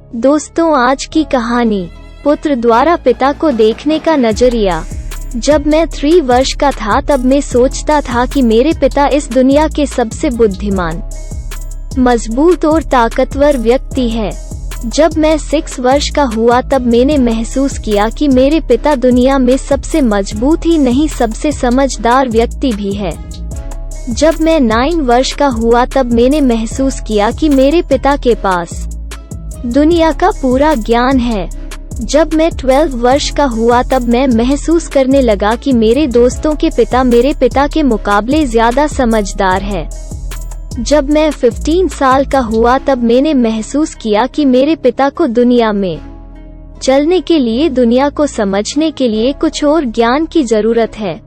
दोस्तों, आज की कहानी पुत्र द्वारा पिता को देखने का नजरिया। जब मैं 3 वर्ष का था तब मैं सोचता था कि मेरे पिता इस दुनिया के सबसे बुद्धिमान, मजबूत और ताकतवर व्यक्ति है। जब मैं 6 वर्ष का हुआ तब मैंने महसूस किया कि मेरे पिता दुनिया में सबसे मजबूत ही नहीं सबसे समझदार व्यक्ति भी है। जब मैं 9 वर्ष का हुआ तब मैंने महसूस किया कि मेरे पिता के पास दुनिया का पूरा ज्ञान है। जब मैं 12 वर्ष का हुआ तब मैं महसूस करने लगा कि मेरे दोस्तों के पिता मेरे पिता के मुकाबले ज्यादा समझदार है। जब मैं 15 साल का हुआ तब मैंने महसूस किया कि मेरे पिता को दुनिया में चलने के लिए, दुनिया को समझने के लिए कुछ और ज्ञान की जरूरत है।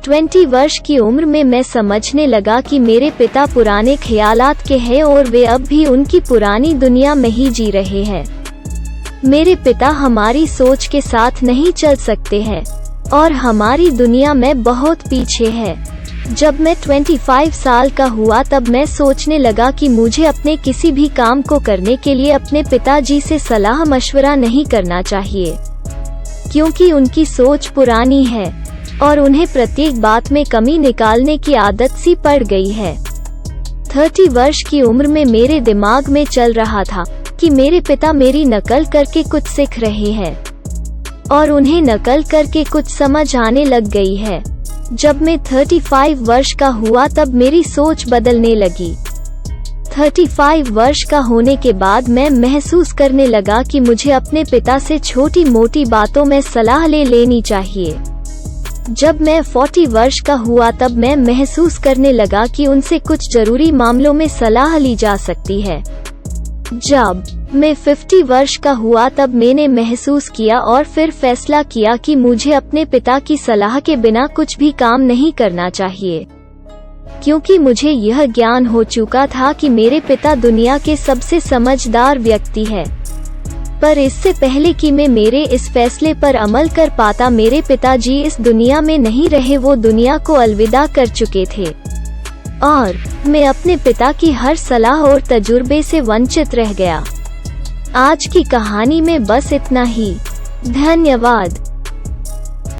20 वर्ष की उम्र में मैं समझने लगा कि मेरे पिता पुराने ख्यालात के हैं और वे अब भी उनकी पुरानी दुनिया में ही जी रहे हैं। मेरे पिता हमारी सोच के साथ नहीं चल सकते हैं और हमारी दुनिया में बहुत पीछे है। जब मैं 25 साल का हुआ तब मैं सोचने लगा कि मुझे अपने किसी भी काम को करने के लिए अपने पिताजी से सलाह मशवरा नहीं करना चाहिए, क्योंकि उनकी सोच पुरानी है और उन्हें प्रत्येक बात में कमी निकालने की आदत सी पड़ गई है। 30 वर्ष की उम्र में मेरे दिमाग में चल रहा था कि मेरे पिता मेरी नकल करके कुछ सीख रहे हैं और उन्हें नकल करके कुछ समझ आने लग गई है। जब मैं 35 वर्ष का हुआ तब मेरी सोच बदलने लगी। 35 वर्ष का होने के बाद मैं महसूस करने लगा कि मुझे अपने पिता से छोटी मोटी बातों में सलाह ले लेनी चाहिए। जब मैं 40 वर्ष का हुआ तब मैं महसूस करने लगा कि उनसे कुछ जरूरी मामलों में सलाह ली जा सकती है। जब मैं 50 वर्ष का हुआ तब मैंने महसूस किया और फिर फैसला किया कि मुझे अपने पिता की सलाह के बिना कुछ भी काम नहीं करना चाहिए, क्योंकि मुझे यह ज्ञान हो चुका था कि मेरे पिता दुनिया के सबसे समझदार व्यक्ति है। पर इससे पहले कि मैं मेरे इस फैसले पर अमल कर पाता, मेरे पिताजी इस दुनिया में नहीं रहे, वो दुनिया को अलविदा कर चुके थे और मैं अपने पिता की हर सलाह और तजुर्बे से वंचित रह गया। आज की कहानी में बस इतना ही। धन्यवाद।